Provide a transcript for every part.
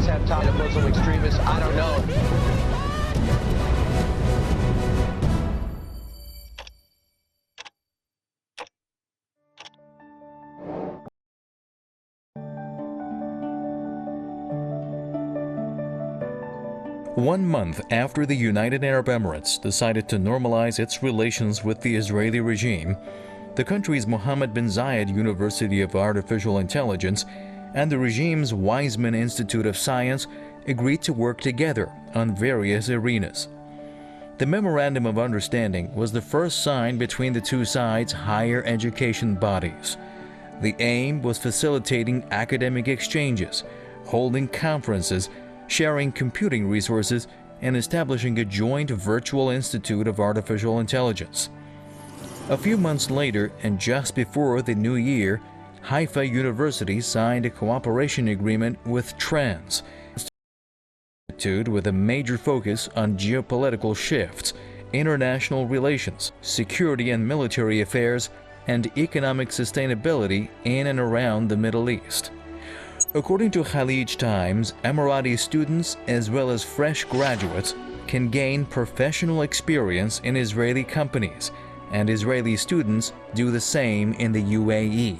must have ties to Muslim extremists. I don't know. 1 month after the United Arab Emirates decided to normalize its relations with the Israeli regime, the country's Mohammed bin Zayed University of Artificial Intelligence and the regime's Weizmann Institute of Science agreed to work together on various arenas. The Memorandum of Understanding was the first signed between the two sides' higher education bodies. The aim was facilitating academic exchanges, holding conferences, sharing computing resources, and establishing a joint virtual institute of artificial intelligence. A few months later, and just before the new year, Haifa University signed a cooperation agreement with Trans, with a major focus on geopolitical shifts, international relations, security and military affairs, and economic sustainability in and around the Middle East. According to Khalij Times, Emirati students as well as fresh graduates can gain professional experience in Israeli companies, and Israeli students do the same in the UAE.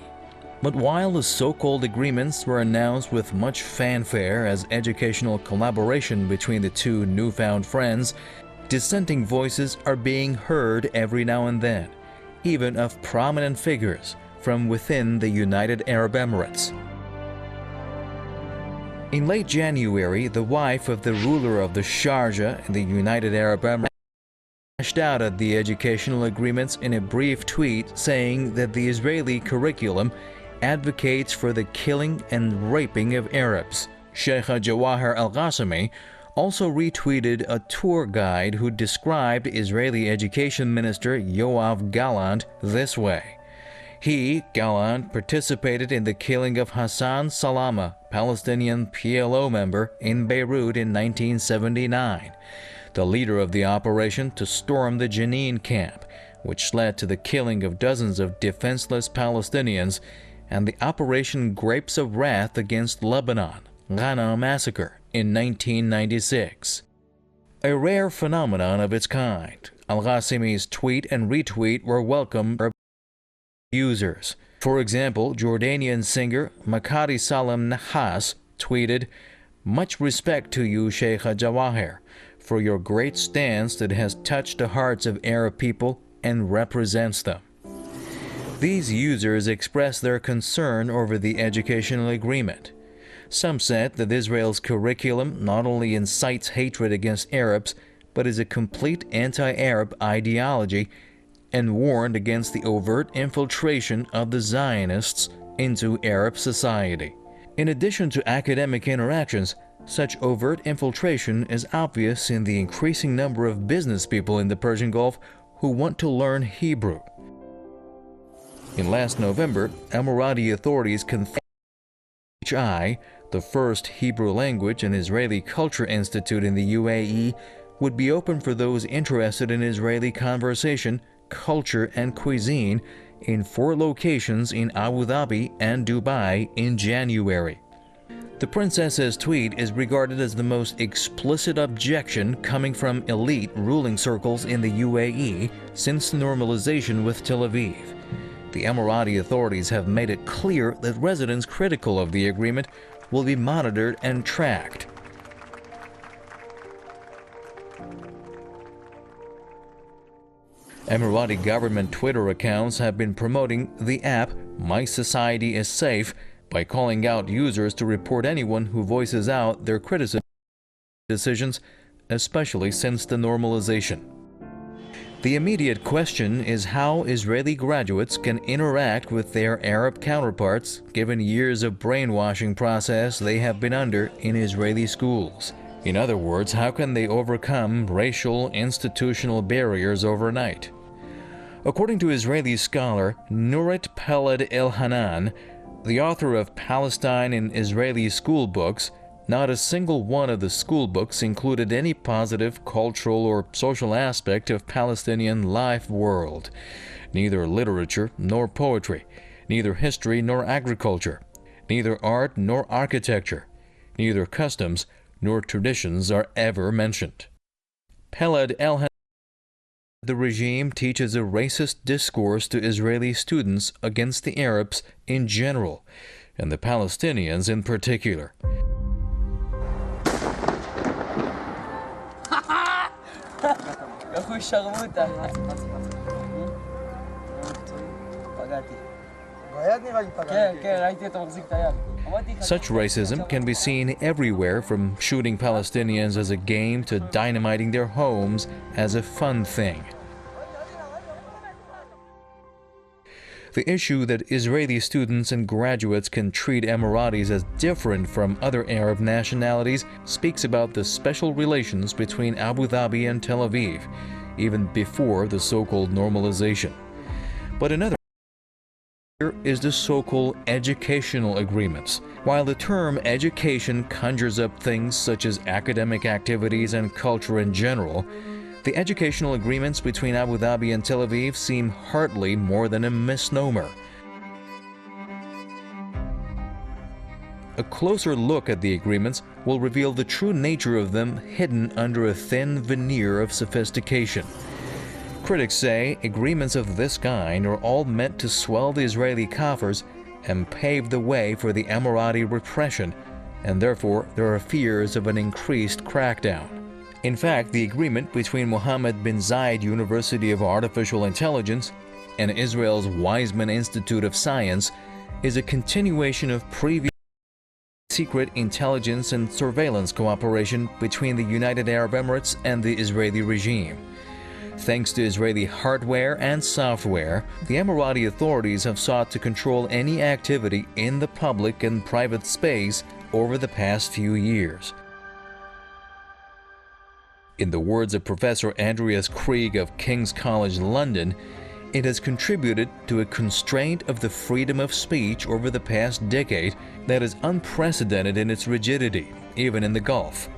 But while the so-called agreements were announced with much fanfare as educational collaboration between the two newfound friends, dissenting voices are being heard every now and then, even of prominent figures from within the United Arab Emirates. In late January, the wife of the ruler of the Sharjah in the United Arab Emirates lashed out at the educational agreements in a brief tweet saying that the Israeli curriculum advocates for the killing and raping of Arabs. Sheikh Jawahir al-Ghassemi also retweeted a tour guide who described Israeli Education Minister Yoav Gallant this way. He, Gallant, participated in the killing of Hassan Salama, Palestinian PLO member, in Beirut in 1979, the leader of the operation to storm the Jenin camp, which led to the killing of dozens of defenseless Palestinians, and the Operation Grapes of Wrath against Lebanon, Ghana massacre, in 1996. A rare phenomenon of its kind, al-Ghassemi's tweet and retweet were welcomed by users. For example, Jordanian singer Makari Salam Nahas tweeted, "Much respect to you, Sheikh Jawahir, for your great stance that has touched the hearts of Arab people and represents them." These users expressed their concern over the educational agreement. Some said that Israel's curriculum not only incites hatred against Arabs, but is a complete anti-Arab ideology, and warned against the overt infiltration of the Zionists into Arab society. In addition to academic interactions, such overt infiltration is obvious in the increasing number of business people in the Persian Gulf who want to learn Hebrew. In last November, Emirati authorities confirmed HI, the first Hebrew language and Israeli culture institute in the UAE, would be open for those interested in Israeli conversation, culture, and cuisine in 4 locations in Abu Dhabi and Dubai in January. The princess's tweet is regarded as the most explicit objection coming from elite ruling circles in the UAE since normalization with Tel Aviv. The Emirati authorities have made it clear that residents critical of the agreement will be monitored and tracked. Emirati government Twitter accounts have been promoting the app My Society is Safe by calling out users to report anyone who voices out their criticism of decisions, especially since the normalization. The immediate question is how Israeli graduates can interact with their Arab counterparts given years of brainwashing process they have been under in Israeli schools. In other words, how can they overcome racial institutional barriers overnight? According to Israeli scholar Nurit Peled El-Hanan, the author of Palestine in Israeli School Books, not a single one of the school books included any positive cultural or social aspect of Palestinian life world, neither literature nor poetry, neither history nor agriculture, neither art nor architecture. neither customs nor traditions are ever mentioned. Peled El, the regime teaches a racist discourse to Israeli students against the Arabs in general, and the Palestinians in particular. Such racism can be seen everywhere, from shooting Palestinians as a game to dynamiting their homes as a fun thing. The issue that Israeli students and graduates can treat Emiratis as different from other Arab nationalities speaks about the special relations between Abu Dhabi and Tel Aviv, even before the so-called normalization. But another is the so-called educational agreements. While the term education conjures up things such as academic activities and culture in general, the educational agreements between Abu Dhabi and Tel Aviv seem hardly more than a misnomer. A closer look at the agreements will reveal the true nature of them, hidden under a thin veneer of sophistication. Critics say agreements of this kind are all meant to swell the Israeli coffers and pave the way for the Emirati repression, and therefore there are fears of an increased crackdown. In fact, the agreement between Mohammed bin Zayed University of Artificial Intelligence and Israel's Weizmann Institute of Science is a continuation of previous secret intelligence and surveillance cooperation between the United Arab Emirates and the Israeli regime. Thanks to Israeli hardware and software, the Emirati authorities have sought to control any activity in the public and private space over the past few years. In the words of Professor Andreas Krieg of King's College London, it has contributed to a constraint of the freedom of speech over the past decade that is unprecedented in its rigidity, even in the Gulf.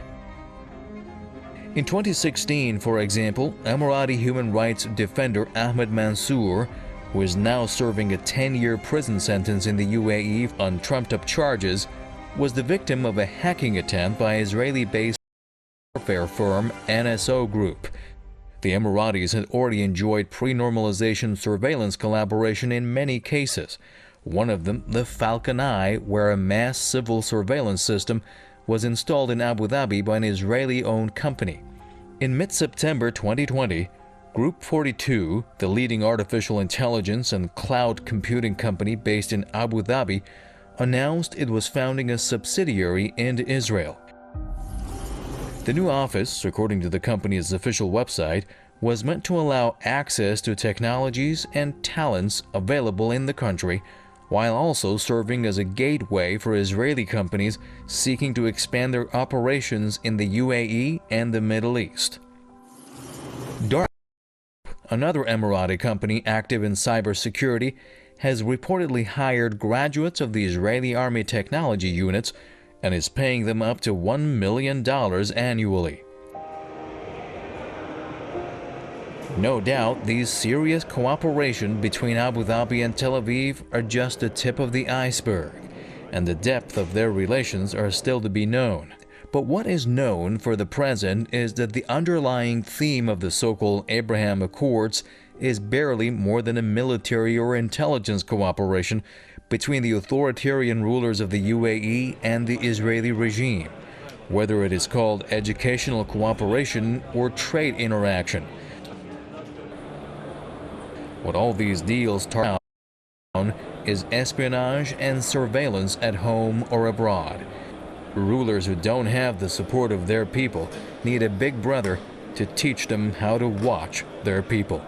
In 2016, for example, Emirati human rights defender Ahmed Mansour, who is now serving a 10-year prison sentence in the UAE on trumped-up charges, was the victim of a hacking attempt by Israeli-based warfare firm NSO Group. The Emiratis had already enjoyed pre-normalization surveillance collaboration in many cases, one of them the Falcon Eye, where a mass civil surveillance system was installed in Abu Dhabi by an Israeli-owned company. In mid-September 2020, Group 42, the leading artificial intelligence and cloud computing company based in Abu Dhabi, announced it was founding a subsidiary in Israel. The new office, according to the company's official website, was meant to allow access to technologies and talents available in the country, while also serving as a gateway for Israeli companies seeking to expand their operations in the UAE and the Middle East. Dark, another Emirati company active in cybersecurity, has reportedly hired graduates of the Israeli Army technology units and is paying them up to $1 million annually. No doubt, these serious cooperation between Abu Dhabi and Tel Aviv are just the tip of the iceberg, and the depth of their relations are still to be known. But what is known for the present is that the underlying theme of the so-called Abraham Accords is barely more than a military or intelligence cooperation between the authoritarian rulers of the UAE and the Israeli regime, whether it is called educational cooperation or trade interaction. What all these deals turn out is espionage and surveillance at home or abroad. Rulers who don't have the support of their people need a big brother to teach them how to watch their people.